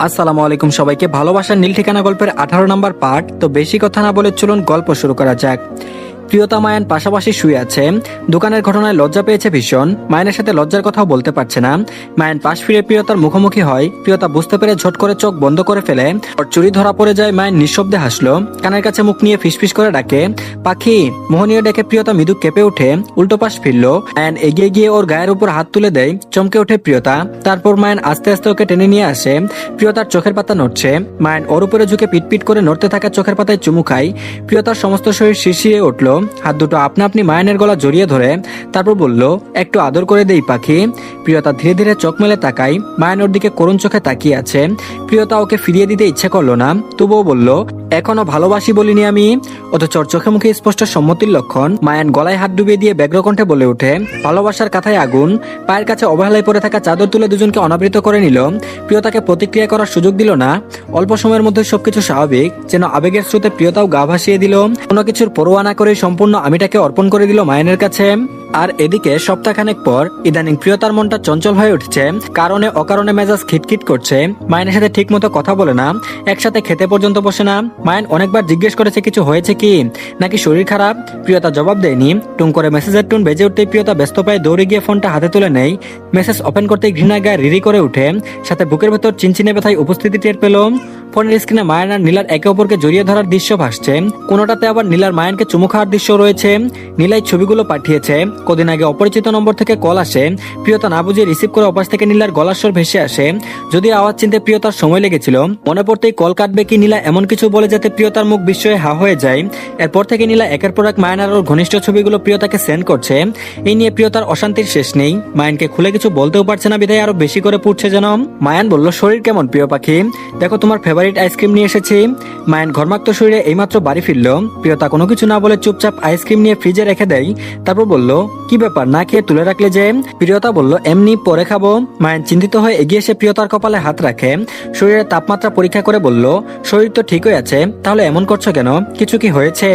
আসসালামু আলাইকুম সবাইকে। ভালোবাসার নীল ঠিকানা গল্পের 18 নম্বর পার্ট। তো বেশি কথা না বলে চলুন গল্প শুরু করা যাক। প্রিয়তা মায়ান পাশাপাশি শুয়ে আছে। দোকানের ঘটনায় লজ্জা পেয়েছে ভীষণ। মায়ানের সাথে লজ্জার কথাও বলতে পারছে না। মায়ান পাশ ফিরে প্রিয়তার মুখোমুখি হয়। প্রিয়তা বুঝতে পেরে ঝট করে চোখ বন্ধ করে ফেলে। ওর চুরি ধরা পড়ে যায়। মায়ান নিঃশব্দে হাসলো, কানের কাছে মুখ নিয়ে ফিসফিস করে ডাকে, পাখি। মোহনীয় ডেকে প্রিয়তা মৃদু কেঁপে উঠে উল্টো পাশ ফিরলো। মায়ান এগিয়ে গিয়ে ওর গায়ের উপর হাত তুলে দেয়। চমকে ওঠে প্রিয়তা। তারপর মায়ান আস্তে আস্তে ওকে টেনে নিয়ে আসে। প্রিয়তার চোখের পাতা নড়ছে। মায়ান ওর উপরে ঝুঁকে পিটপিট করে নড়তে থাকা চোখের পাতায় চুমু খায়। প্রিয়তার সমস্ত শরীর শিরশিরে উঠল। হাত দুটো আপনা আপনি মায়ানের গলা জড়িয়ে ধরে তারপর বলল, একটু আদর করে দেই পাখি। প্রিয়তা ধীরে ধীরে চোখ মেলে তাকায়। মায়ান ওর দিকে করুণ চোখে তাকিয়ে আছে। প্রিয়তা ওকে ফিরিয়ে দিতে ইচ্ছে করলো না, তবুও বলল, এখনো ভালোবাসি বলিনি আমি। অথচ ওর চোখে মুখে স্পষ্ট সম্মতির লক্ষণ। মায়ান গলায় হাত ডুবিয়ে দিয়ে ব্যগ্রকণ্ঠে বলে ওঠে, ভালোবাসার কথায় আগুন। পায়ের কাছে অবহেলায় পড়ে থাকা চাদর তুলে দুজনকে অনাবৃত করে নিল। প্রিয়তাকে প্রতিক্রিয়া করার সুযোগ দিল না। অল্প সময়ের মধ্যে সবকিছু স্বাভাবিক, যেন আবেগের স্রোতে প্রিয়তাও গা ভাসিয়ে দিল। কোনো কিছুর পরোয়া না করে সম্পূর্ণ আমিটাকে অর্পণ করে দিল মায়ানের কাছে। আর এদিকে সপ্তাহখানেক পর ইদানিং প্রিয়তার মনটা চঞ্চল হয়ে উঠছে। কারণে অকারণে মেজাজ খিটখিট করছে। মায়ানের সাথে ঠিক মতো কথা বলে না, একসাথে খেতে পর্যন্ত বসে না। মায়ান অনেকবার জিজ্ঞেস করেছে কিছু হয়েছে কি, নাকি শরীর খারাপ। প্রিয়তা জবাব দেয়নি। টুং করে মেসেজের টুন বেজে উঠতেই প্রিয়তা ব্যস্ত পায়ে দৌড়ে গিয়ে ফোনটা হাতে তুলে নেয়। মেসেজ ওপেন করতেই ঘৃণায় গায়ে রিরি করে উঠে, সাথে বুকের ভেতর চিনচিনে ব্যথায় উপস্থিতি টের পেল। ফোনের স্ক্রিনে মায়ান আর নীলার একে অপরকে জড়িয়ে ধরার দৃশ্য ভাসছে। কোনোটাতে আবার নীলার মায়ানকে চুমু খাওয়ার দৃশ্য রয়েছে। নীলাই ছবিগুলো পাঠিয়েছে। কদিন আগে অপরিচিত নম্বর থেকে কল আসে। প্রিয়তা না বুঝে রিসিভ করে ওপাশ থেকে নীলার গলার স্বর ভেসে আসে। যদি আওয়াজ চিনতে প্রিয়তার সময় লেগেছিল। মনে পড়তেই কল কাটবে কি নীলা এমন কিছু বলে যাতে প্রিয়তার মুখ বিস্ময়ে হা হয়ে যায়। এরপর থেকে নীলা একের পর এক মায়ান আর ওর ঘনিষ্ঠ ছবিগুলো প্রিয়তাকে সেন্ড করছে। এই নিয়ে প্রিয়তার অশান্তির শেষ নেই। মায়ানকে খুলে কিছু বলতেও পারছে না, বিধায় আরো বেশি করে পুড়ছে যেন। মায়ান বলল, শরীর কেমন প্রিয় পাখি? দেখো তোমার ফেভারিট আইসক্রিম নিয়ে এসেছি। মায়ান ঘরমাক্ত শরীরে এইমাত্র বাড়ি ফিরল। প্রিয়তা কোনো কিছু না বলে চুপচাপ আইসক্রিম নিয়ে ফ্রিজে রেখে দেয়। তারপর বলল, কি ব্যাপার, না খেয়ে তুলে রাখলে যে? প্রিয়তা বলল, এমনি পরে খাবো। মায়ান চিন্তিত হয়ে এগিয়ে এসে প্রিয়তার কপালে হাত রাখে। শরীরের তাপমাত্রা পরীক্ষা করে বলল, শরীর তো ঠিকই আছে, তাহলে এমন করছো কেন? কিছু কি হয়েছে?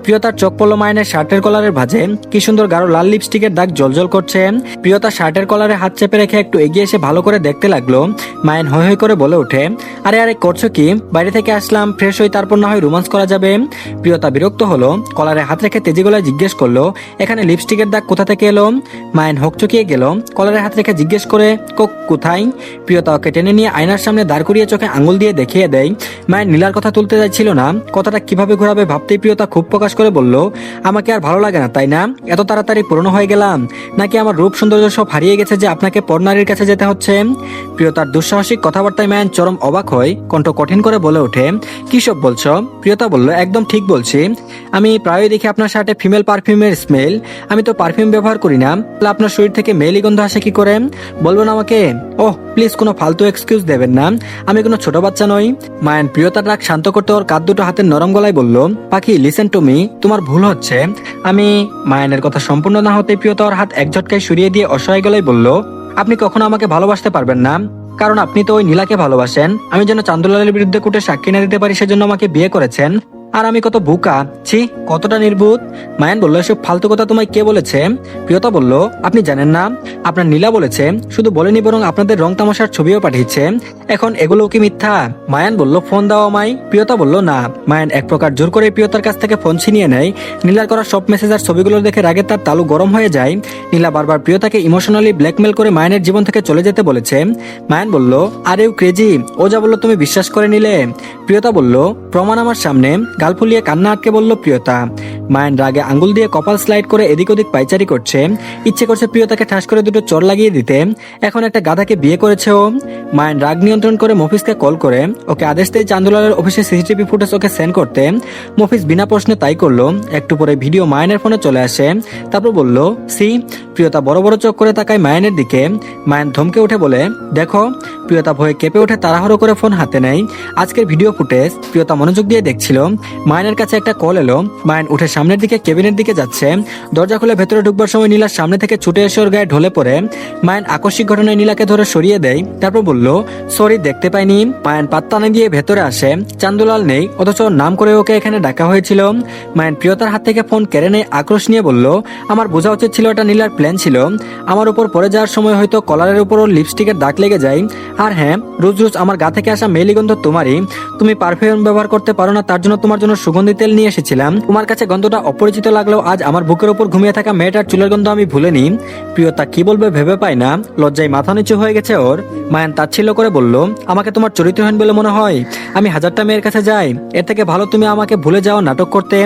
প্রিয়তার চোখ পড়ল মায়ানের শার্টের কলারের ভাঁজে। কি সুন্দর গাঢ় লাল লিপস্টিকের দাগ জলজল করছে। প্রিয়তা শার্টের কলারে হাত চেপে রেখে একটু এগিয়ে এসে ভালো করে দেখতে লাগলো। মায়ান হৈ হৈ করে বলে ওঠে, আরে আরে করছো কি? বাইরে থেকে আসলাম, ফ্রেশ হই, তারপর না হয় রোমান্স করা যাবে। প্রিয়তা বিরক্ত হলো। কলারে হাত রেখে তেজি গলায় জিজ্ঞেস করলো, এখানে লিপস্টিকের দাগ কোথা থেকে এলো? মায়ান হকচকিয়ে গেল। কলারে হাত রেখে জিজ্ঞেস করে, কোথায়? প্রিয়তা ওকে টেনে নিয়ে আয়নার সামনে দাঁড় করিয়ে চোখে আঙুল দিয়ে দেখিয়ে দেয়। মায়ের নীলার কথা তুলতে যাচ্ছিল না, কথাটা কিভাবে ঘোরাবে ভাবতেই প্রিয়তা খুব প্রকাশ করে বলল, আমাকে আর ভালো লাগে না তাই না? এত তাড়াতাড়ি পুরনো হয়ে গেলাম, নাকি আমার রূপ সৌন্দর্য সব হারিয়ে গেছে যে আপনাকে পরনারীর কাছে যেতে হচ্ছে? প্রিয়তার দুঃসাহসিক কথাবার্তায় মায়ান চরম অবাক হয়। কণ্ঠ কঠিন করে বলে ওঠে, কি সব বলছো? প্রিয়তা বলল, একদম ঠিক বলছি। আমি প্রায়ই দেখি আপনার শার্টে ফিমেল পারফিউমের স্মেল। আমি তো পারফিউম ব্যবহার করি না, আপনার শরীর থেকে মেলি গন্ধ আসে কি করে? বলবেন আমাকে? ওহ প্লিজ, কোনো ফালতু এক্সকিউজ দেবেন না, আমি কোনো ছোট বাচ্চা নই। মায়ান প্রিয়তার রাগ শান্ত করতে ওর কাঁধ দুটো হাতের নরম গলায় বলল, পাখি লিসেন টু মি, তোমার ভুল হচ্ছে। আমি মায়ানের কথা সম্পূর্ণ না হতে প্রিয়তা ওর হাত এক ঝটকায় সরিয়ে দিয়ে অসহায় গলায় বলল, আপনি কখনো আমাকে ভালোবাসতে পারবেন না, কারণ আপনি তো ওই নীলাকে ভালোবাসেন। আমি যেন চান্দুলালের বিরুদ্ধে কোর্টে সাক্ষী না দিতে পারি সেজন্য আমাকে বিয়ে করেছেন। আর আমি কত বোকা, ছি, কতটা নির্বোধ। মায়ান বলল, এসব ফালতু কথা তোমায় কে বলেছে? প্রিয়তা বলল, আপনি জানেন না, আপনার নীলা বলেছে। শুধু বলেনি, বরং আপনাদের রং তামাশার ছবিও পাঠিয়েছে। এখন এগুলো কি মিথ্যা? মায়ান বলল, ফোন দাও আমায়। প্রিয়তা বলল, না। মায়ান এক প্রকার জোর করে প্রিয়তার কাছ থেকে ফোন ছিনিয়ে নেয়। নীলার করা সব মেসেজ আর ছবিগুলো দেখে রাগে তার তালু গরম হয়ে যায়। নীলা বারবার প্রিয়তাকে ইমোশনালি ব্ল্যাকমেল করে মায়ানের জীবন থেকে চলে যেতে বলেছে। মায়ান বলল, আরে ও ক্রেজি, ও যা বললো তুমি বিশ্বাস করে নিলে? প্রিয়তা বলল, প্রমাণ আমার সামনে। গাল ফুলিয়ে কান্না আটকে বলল প্রিয়তা। মায়ান রাগে আঙ্গুল দিয়ে কপাল স্লাইড করে এদিক ওদিক পাইচারি করছে। ইচ্ছে করছে প্রিয়তাকে ঠাস করে দুটো চর লাগিয়ে দিতে। এখন একটা গাধাকে বিয়ে করেছে ও। মায়ান রাগ নিয়ন্ত্রণ করে মফিজকে কল করে ওকে আদেশ দেয় চান্দুলালের অফিসে সিসিটিভি ফুটেজ ওকে সেন্ড করতে। মফিজ বিনা প্রশ্নে তাই করলো। একটু পরে ভিডিও মায়ানের ফোনে চলে আসে। তারপর বলল, সি। প্রিয়তা বড় বড় চোখ করে তাকায় মায়ানের দিকে। মায়ান ধমকে উঠে বলে, দেখো। প্রিয়তা ভয়ে কেঁপে উঠে তাড়াহুড়ো করে ফোন হাতে নেয়। আজকের ভিডিও ফুটেজ প্রিয়তা মনোযোগ দিয়ে দেখছিল। মায়ানের কাছে একটা কল এলো। মায়ান উঠে সামনের দিকে কেবিনের দিকে যাচ্ছে। দরজা খুলে ভেতরে ঢুকবার সময় নীলার সামনে থেকে ছুটে এসে ওর গায়ে ঢলে পড়ে। মায়ান আকস্মিক ঘটনায় নীলাকে ধরে সরিয়ে দেয়। তারপর বলল, সরি, দেখতে পাইনি। মায়ান পাত্তা না দিয়ে ভেতরে আসে। চান্দুলাল নেই, অথচ ওর নাম করে ওকে এখানে ডাকা হয়েছিল। মায়ান প্রিয়তার হাত থেকে ফোন কেড়ে নেয় আক্রোশ নিয়ে বলল, আমার বোঝা উচিত ছিল এটা নীলার প্ল্যান ছিল। আমার উপর পড়ে যাওয়ার সময় হয়তো কলারের উপর ওর লিপস্টিকের দাগ লেগে যায়, আর হ্যাঁ, রোজ রোজ আমার গা থেকে আসা মেলি গন্ধ তোমারই। তুমি পারফিউম ব্যবহার করতে পারো না, তার জন্য তোমার জন্য সুগন্ধি তেল নিয়ে এসেছিলাম। তোমার কাছে গন্ধটা অপরিচিত লাগলেও আজ আমার বুকের উপর ঘুমিয়ে থাকা মেয়েটার চুলের গন্ধ আমি ভুলিনি। প্রিয়তা কি বলবে ভেবে পায় না, লজ্জায় মাথা নিচু হয়ে গেছে ওর। মায়ান তাচ্ছিল্য করে বলল, আমাকে তোমার চরিত্রহীন বলে মনে হয়? আমি হাজারটা মেয়ের কাছে যাই, এর থেকে ভালো তুমি আমাকে ভুলে যাওয়া নাটক করতে।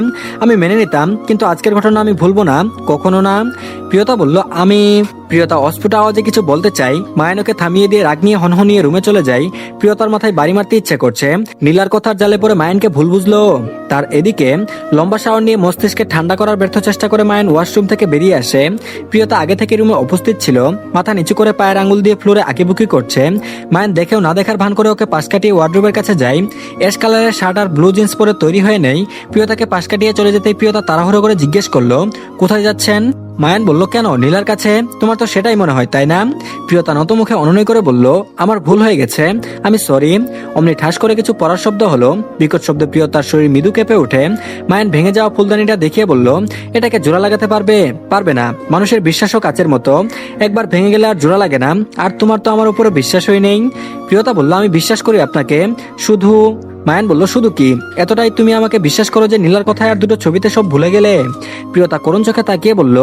আমি মেনে নিতাম, কিন্তু আজকের ঘটনা আমি ভুলবো না, কখনো না। প্রিয়তা বলল, প্রিয়তা অস্ফুট আওয়াজে কিছু বলতে চাই, মায়ানকে থামিয়ে দিয়ে রাগ নিয়ে হনহনিয়ে রুমে চলে যাই। প্রিয়তার মাথায় বাড়ি মারতে ইচ্ছে করছে। নীলার কথার জালে পরে মায়ানকে ভুল বুঝলো তার। এদিকে লম্বা শাওয়ার নিয়ে মস্তিষ্কে ঠান্ডা করার ব্যর্থ চেষ্টা করে মায়ান ওয়াশরুম থেকে বেরিয়ে আসে। প্রিয়তা আগে থেকে রুমে উপস্থিত ছিল, মাথা নিচু করে পায়ের আঙুল দিয়ে ফ্লোরে আঁকিবুকি করছে। মায়ান দেখেও না দেখার ভান করে ওকে পাশ কাটিয়ে ওয়ার্ডরোবের কাছে যায়। অ্যাশ কালারের শার্ট আর ব্লু জিন্স পরে তৈরি হয়ে নেই। প্রিয়তাকে পাশ কাটিয়ে চলে যেতেই প্রিয়তা তাড়াহুড়ো করে জিজ্ঞেস করলো, কোথায় যাচ্ছেন? মায়ান বলল, কেন, নীলার কাছে? তোমার তো সেটাই মনে হয়, তাই না? প্রিয়তা নত মুখে অনুনয় করে বলল, আমার ভুল হয়ে গেছে, আমি সরি। অমনি ঠাস করে কিছু পড়ার শব্দ হলো। বিকট শব্দে প্রিয়তার শরীর মৃদু কেঁপে ওঠে। মায়ান ভেঙে যাওয়া ফুলদানিটা দেখিয়ে বলল, এটাকে জোড়া লাগাতে পারবে না। মানুষের বিশ্বাসও কাচের মতো, একবার ভেঙে গেলে আর জোড়া লাগে না। আর তোমার তো আমার উপরে বিশ্বাসই নেই। প্রিয়তা বলল, আমি বিশ্বাস করি আপনাকে, শুধু। মায়ান বলল, শুধু কি? এতটাই তুমি আমাকে বিশ্বাস করো যে নীলার কথায় আর দুটো ছবিতে সব ভুলে গেলে? প্রিয়তা করুণ চোখে তাকিয়ে বলল,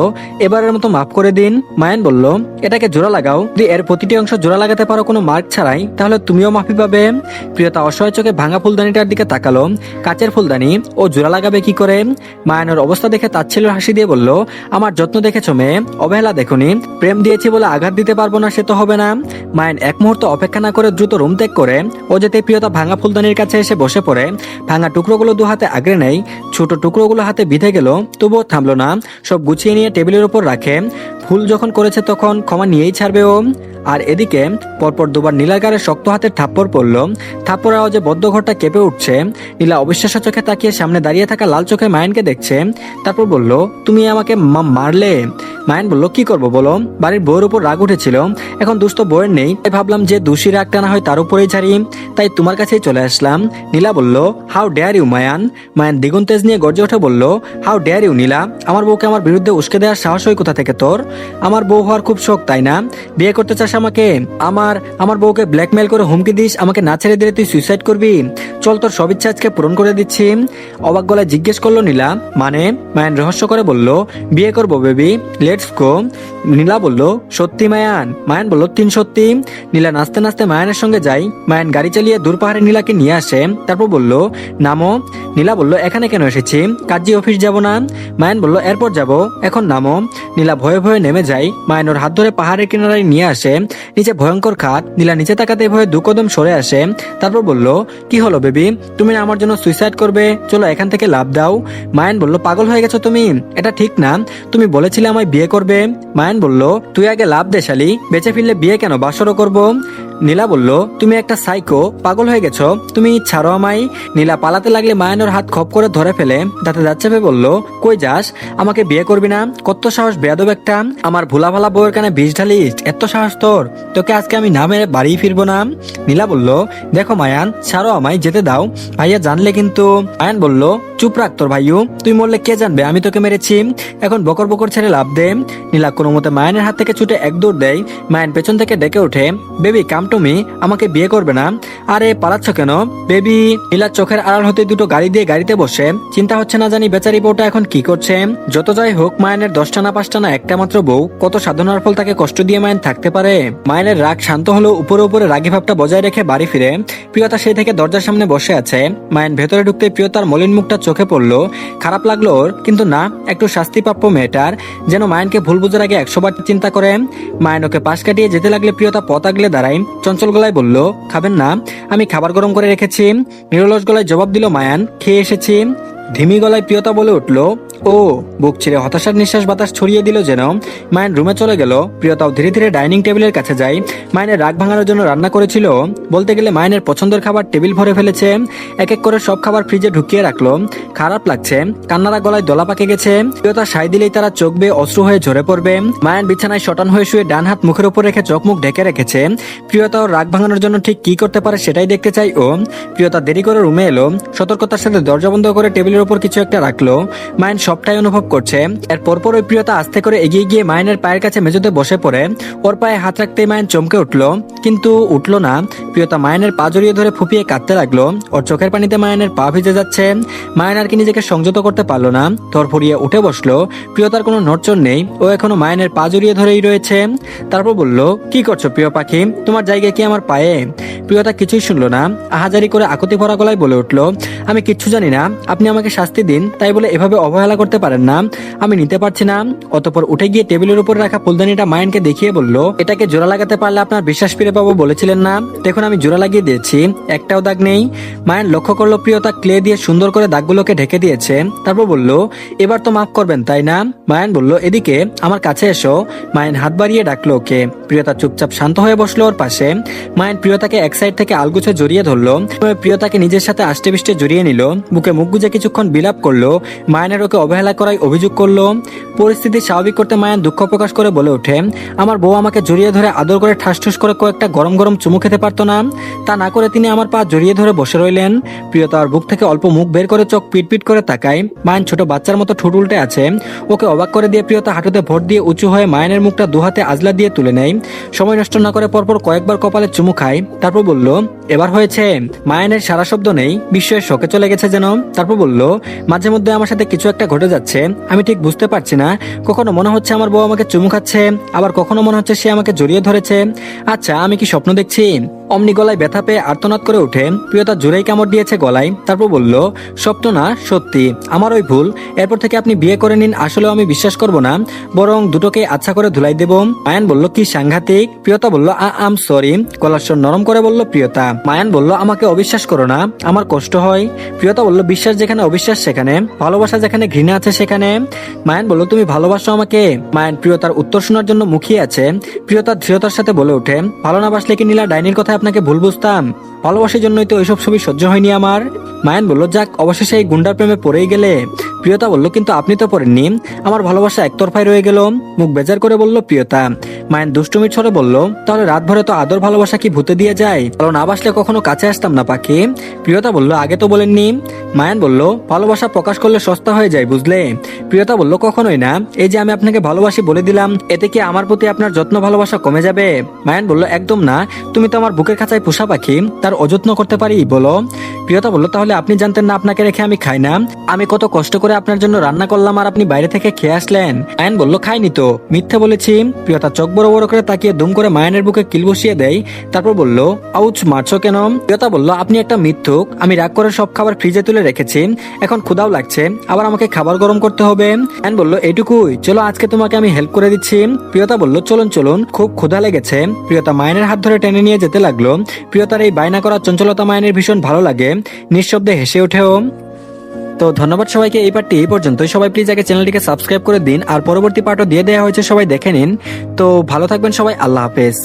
এবারের মতো মাফ করে দিন। মায়ান বলল, এটাকে জোড়া লাগাও, যদি এর প্রতিটি অংশ জোড়া লাগাতে পারো কোনো মার্ক ছাড়াই, তাহলে তুমিও মাফি পাবে। প্রিয়তা অসহায় চোখে ভাঙা ফুলদানিটার দিকে তাকালো। কাচের ফুলদানি, ও জোড়া লাগাবে কি করে? মায়ানের অবস্থা দেখে তাচ্ছিল্যের হাসি দিয়ে বলল, আমার যত্ন দেখেছো মেয়ে, অবহেলা দেখোনি। প্রেম দিয়েছি বলে আঘাত দিতে পারবো না সে তো হবে না। মায়ান এক মুহূর্ত অপেক্ষা না করে দ্রুত রুম ত্যাগ করে ও যেতে প্রিয়তা ভাঙা ফুলদানির কাছে এসে বসে পড়ে। ভাঙা টুকরোগুলো দু হাতে আগড়ে নেই। ছোট টুকরোগুলো হাতে বিঁধে গেল, তবুও থামলো না। সব গুছিয়ে নিয়ে টেবিলের উপর রাখে। ভুল যখন করেছে তখন ক্ষমা নিয়েই ছাড়বে ও। আর এদিকে পরপর দুবার নীলার গায়ে শক্ত হাতের থাপ্পড় পড়ল। থাপ্পড় আওয়াজে বদ্ধ ঘরটা কেঁপে উঠছে। নীলা অবিশ্বাস্য চোখে তাকিয়ে সামনে দাঁড়িয়ে থাকা লাল চোখে মায়ানকে দেখছে। তারপর বলল, তুমি আমাকে মারলে? মায়ান বলল, কি করব বলো, বাড়ির বউয়ের উপর রাগ উঠেছিল, এখন দুস্থ বউয়ের নেই, তাই ভাবলাম যে দোষী রাগটা না হয় তার উপরেই ছাড়ি, তাই তোমার কাছেই চলে আসলাম। নীলা বলল, how dare you Mayan? Mayan দ্বিগুণ তেজ নিয়ে গর্জে উঠে বলল, হাউ ডেয়ার ইউ নীলা? আমার বউকে আমার বিরুদ্ধে উস্কে দেওয়ার সাহস হয় কোথা থেকে তোর? আমার বউ হওয়ার খুব শখ, তাই না? বিয়ে করতে চাস আমাকে? আমার বউকে ব্ল্যাকমেল করে হুমকি দিস আমাকে না ছেড়ে দিলে তুই সুইসাইড করবি? চল, তোর সব ইচ্ছা আজকে পূরণ করে দিচ্ছি। অবাক গলায় জিজ্ঞেস করলো নীলা, মানে? মায়ান রহস্য করে বলল, বিয়ে করবো বেবি, লেটস গো। নীলা বলল, সত্যি মায়ান? মায়ান বলল, তিন সত্যি। নীলা নাচতে নাচতে মায়ানের সঙ্গে যায়। মায়ান গাড়ি চালিয়ে দূর পাহাড়ে নীলাকে নিয়ে আসে। তারপর বলল, নামো। নীলা বলল, এখানে কেন এসেছি? কাজী অফিস যাব না? মায়ান বলল, এরপর যাব, এখন নামো। নীলা ভয়ে ভয়ে নেমে যায়। মায়ান ওর হাত ধরে পাহাড়ের কিনারায় নিয়ে আসে। নিচে ভয়ঙ্কর খাত। নীলা নিচে তাকাতে ভয়ে দু কদম সরে আসে। তারপর বলল, কি হলো বেবি, তুমি আমার জন্য সুইসাইড করবে? চলো এখান থেকে লাভ দাও। মায়ান বলল, পাগল হয়ে গেছো তুমি, এটা ঠিক না, তুমি বলেছিলে আমায় বিয়ে করবে। মায়ান বলল, তুই আগে লাভ দে শালি, বেঁচে ফিরলে বিয়ে কেন, বাসরও করবো। নীলা বলল, তুমি একটা সাইকো, পাগল হয়ে গেছো, তুমি ছাড়ো আমায়। নীলা পালাতে লাগলে মায়ানোর হাত খপ করে ধরে ফেলে দাঁতে দাঁত চেপে বলল, কই যাস, আমাকে বিয়ে করবি না? কত সাহস বেয়াদব একটা, আমার ভোলা ভালা বউয়ের কানে বিষ ঢালিস, এত সাহস তোর? তোকে আজকে আমি না মেরে বাড়ি ফিরবো না। নীলা বলল, দেখো মায়ান, ছাড়ো আমায়, যেতে দাও, ভাইয়া জানলে কিন্তু। মায়ান বলল, চুপ রাখ তোর ভাইও, তুই মরলে কে জানবে আমি তোকে মেরেছি, এখন বকর বকর ছেড়ে লাভ দে। নীলা কোনো মতে মায়ানের হাত থেকে ছুটে এক দৌড় দেয়। মায়ান পেছন থেকে ডেকে ওঠে, বেবি কাম টু মি, আমাকে বিয়ে করবে না? আরে পালাচ্ছ কেন বেবি? নীলার চোখের আড়াল হতে দুটো গাড়ি দিয়ে গাড়িতে বসে। চিন্তা হচ্ছে না জানি বেচারি বউটা এখন কি করছে। যত যাই হোক, মায়ানের 10টা না 5টা না একটা মাত্র বউ, কত সাধনার ফল তাকে কষ্ট দিয়ে মায়ান থাকতে পারে। মায়ানের রাগ শান্ত হলেও উপরে উপরে রাগী ভাবটা বজায় রেখে বাড়ি ফিরে। প্রিয়তা সেই থেকে দরজার সামনে বসে আছে। মায়ান ভেতরে ঢুকতে প্রিয়তার মলিন মুখটা চোখে পড়লো। খারাপ লাগলো ওর, কিন্তু না, একটু শাস্তিপ্রাপ্য মেয়েটার, যেন মায়ানকে ভুল বুঝার আগে 100 বার চিন্তা করে। মায়ান ওকে পাশ কাটিয়ে যেতে লাগলে প্রিয়তা পথ আগলে দাঁড়ায়। চঞ্চল গলায় বলল, খাবেন না? আমি খাবার গরম করে রেখেছি। নিরলস গলায় জবাব দিল মায়ান, খেয়ে এসেছি। ধিমি গলায় প্রিয়তা বলে উঠল, ও। বুক ছিঁড়ে হতাশার নিঃশ্বাস বাতাস ছড়িয়ে দিল যেন। মায়ান রুমে চলে গেল। প্রিয়তাও ধীরে ধীরে ডাইনিং টেবিলের কাছে যায়। মায়ানের রাগ ভাঙানোর জন্য রান্না করেছিল। বলতে গেলে মায়ানের পছন্দের খাবার টেবিল ভরে ফেলেছে। এক এক করে সব খাবার ফ্রিজে ঢুকিয়ে রাখলো। খারাপ লাগছে, কান্নারা গলায় দলা পাকে গেছে। প্রিয়তা সাই দিলেই তারা চোখ বেয়ে অশ্রু হয়ে ঝরে পড়বে। মায়ান বিছানায় শটান হয়ে শুয়ে ডান হাত মুখের উপর রেখে চোখ মুখ ঢেকে রেখেছে। প্রিয়তা ওর রাগ ভাঙানোর জন্য ঠিক কি করতে পারে সেটাই দেখতে চাই ও। প্রিয়তা দেরি করে রুমে এলো। সতর্কতার সাথে দরজা বন্ধ করে টেবিলের উপর কিছু একটা রাখলো। মায়ান সবটাই অনুভব করছে। এর পরপর ওই প্রিয়তা আস্তে করে এগিয়ে গিয়ে মায়ানের পায়ের কাছে মেঝেতে বসে পড়ে। ওর পায়ে হাত রাখতেই মায়ান চমকে উঠলো, কিন্তু উঠলো না। প্রিয়তা মায়ানের পা জড়িয়ে ধরে ফুপিয়ে কাঁদতে লাগলো। ওর চোখের পানিতে মায়ানের পা ভিজে যাচ্ছে। মায়ান আর কি নিজেকে সংযত করতে পারলো না, ধরফরিয়ে উঠে বসলো। প্রিয়তার কোনো নড়চড় নেই, ও এখনো মায়ানের পা জড়িয়ে ধরেই রয়েছে। তারপর বলল, কি করছো প্রিয় পাখি, তোমার জায়গায় কি আমার পায়ে? প্রিয়তা কিছুই শুনলো না, আহাজারি করে আকুতি ভরা গলায় বলে উঠলো, আমি কিচ্ছু জানি না, আপনি আমাকে শাস্তি দিন, তাই বলে এভাবে অবহেলা করতে পারেন না, আমি নিতে পারছি না। অতঃপর উঠে গিয়ে টেবিলের উপরে রাখা ফুলদানিটা মায়ানকে দেখিয়ে বলল, এটাকে জোড়া লাগাতে পারলে আপনার বিশ্বাস ফিরে পাবো বলেছিলেন না, দেখুন আমি জোড়া লাগিয়ে দিয়েছি, একটাও দাগ নেই। মায়ান লক্ষ্য করলো প্রিয়তা ক্লে দিয়ে সুন্দর করে দাগগুলোকে ঢেকে দিয়েছে। তারপর বলল, এবার তো মাফ করবেন তাই না? মায়ান বলল, এদিকে আমার কাছে এসো। মায়ান হাত বাড়িয়ে ডাকলো ওকে। প্রিয়তা চুপচাপ শান্ত হয়ে বসলো ওর পাশে। মায়ান প্রিয়তাকে এক সাইড থেকে আলগুছে জড়িয়ে ধরলো, প্রিয়তাকে নিজের সাথে আষ্টে পিষ্টে জড়িয়ে নিল, বুকে মুখ গুজে কিছুক্ষণ বিলাপ করলো। মায়ানের ওকে অবহেলা করায় অভিযোগ করলো। পরিস্থিতি স্বাভাবিক করতে মায়ান দুঃখ প্রকাশ করে বলে ওঠে, আমার বউ আমাকে জড়িয়ে ধরে আদর করে ঠাসঠুস করে কয়েকটা গরম গরম চুমু খেতে পারতো না? তা না করে তিনি আমার পা জড়িয়ে ধরে বসে রইলেন। প্রিয়তার বুক থেকে অল্প মুখ বের করে চোখ পিটপিট করে তাকায়। মায়ান ছোট বাচ্চার মতো ঠোঁট উল্টে আছে। ওকে অবাক করে দিয়ে প্রিয়তা হাঁটুতে ভর দিয়ে উঁচু হয়ে মায়ানের মুখটা দুহাতে আজলা দিয়ে তুলে নেয়। সময় নষ্ট না করে পরপর কয়েকবার কপালে চুমু খায়। তারপর বলল, এবার হয়েছে। মায়ানের সারা শব্দ নেই, বিস্ময়ের শোকে চলে গেছে যেন। তারপর বলল, মাঝে মধ্যে আমার সাথে কিছু একটা ঘটে যাচ্ছে, আমি ঠিক বুঝতে পারছি না। কখনো মনে হচ্ছে আমার বউ আমাকে চুমু খাচ্ছে, আবার কখনো মনে হচ্ছে সে আমাকে জড়িয়ে ধরেছে। আচ্ছা, আমি কি স্বপ্ন দেখছি? অমনি গলায় ব্যথা পেয়ে আর্তনাদ করে উঠে প্রিয়তা জোরেই কামড় দিয়েছে গলায়। তারপর বলল, স্বপ্ন না, সত্যি, আমার ওই ভুল। এরপর থেকে আপনি বিয়ে করে নিন, আসলেও আমি বিশ্বাস করব না, বরং দুটোকে আচ্ছা করে ধুলাই দেব। মায়ান বলল, কি সাংঘাতিক। প্রিয়তা বলল, আম সরি। গলার স্বর নরম করে বলল প্রিয়তা। মায়ান বলল, আমাকে অবিশ্বাস করো না, আমার কষ্ট হয়। প্রিয়তা বলল, বিশ্বাস যেখানে অবিশ্বাস সেখানে, ভালোবাসা যেখানে ঘৃণা আছে সেখানে। মায়ান বলল, তুমি ভালোবাসো আমাকে? মায়ান প্রিয়তার উত্তর শোনার জন্য মুখিয়ে আছে। প্রিয়তা দৃঢ়তার সাথে বলে ওঠে, ভালো না বাসলে কি নীলা ডাইনির কথা আপনাকে ভুল বুঝতাম? ভালোবাসার জন্যই তো ওইসব ছবি সহ্য হয়নি আমার। মায়ান বলল, যাক, অবশেষে এই গুন্ডার প্রেমে পড়েই গেলে। প্রিয়তা বলল, কিন্তু আপনি তো পড়েননি, আমার ভালোবাসা একতরফায় রয়ে গেল। মুখ বেজার করে বলল প্রিয়তা। মায়ান দুষ্টুমির ছড়ে বলল, তাহলে রাত ভরে তো আদর ভালোবাসা কি ভূতে দিয়ে যায়? ভালো না বাসলে কখনো কাছে আসতাম না পাখি। প্রিয়তা বলল, আগে তো বলেননি। মায়ান বলল, ভালোবাসা প্রকাশ করলে সস্তা হয়ে যায় বুঝলে। প্রিয়তা বলল, কখনোই না, এই যে আমি আপনাকে ভালোবাসি বলে দিলাম, এতে কি আমার প্রতি আপনার যত্ন ভালোবাসা কমে যাবে? মায়ান বলল, একদম না, তুমি তো আমার বুকের খাঁচায় পোষা পাখি, তার অযত্ন করতে পারি বলো? প্রিয়তা বলল, তাহলে আপনি জানতেন না আপনাকে রেখে আমি খাই না? আমি কত কষ্ট করে আপনার জন্য রান্না করলাম আর আপনি বাইরে থেকে খেয়ে আসলেন। মায়ান বলল, খাইনি তো, মিথ্যে বলেছি। প্রিয়তা চোখ বড় বড় করে তাকিয়ে দুম করে মায়ানের বুকে কিল বসিয়ে দেয়। তারপর বলল, আউচ, মারছো কেন? প্রিয়তা বলল, আপনি একটা মিথ্যুক, আমি রাগ করে সব খাবার ফ্রিজে তুলে রেখেছি, এখন ক্ষুধাও লাগছে, আবার আমাকে খাবার গরম করতে হবে। মায়ান বলল, এইটুকুই, চলো আজকে তোমাকে আমি হেল্প করে দিচ্ছি। প্রিয়তা বলল, চলুন চলুন, খুব ক্ষুধা লেগেছে। প্রিয়তা মায়ানের হাত ধরে টেনে নিয়ে যেতে লাগলো। প্রিয়তার এই বায়না করা চঞ্চলতা মায়ানের ভীষণ ভালো লাগে, নিঃশব্দে হেসে ওঠেও। তো ধন্যবাদ সবাইকে, এই পার্টটি এই পর্যন্তই। সবাই প্লিজ আগে চ্যানেলটিকে সাবস্ক্রাইব করে দিন, আর পরবর্তী পার্টও দিয়ে দেওয়া হয়েছে, সবাই দেখে নিন। তো ভালো থাকবেন সবাই, আল্লাহ হাফেজ।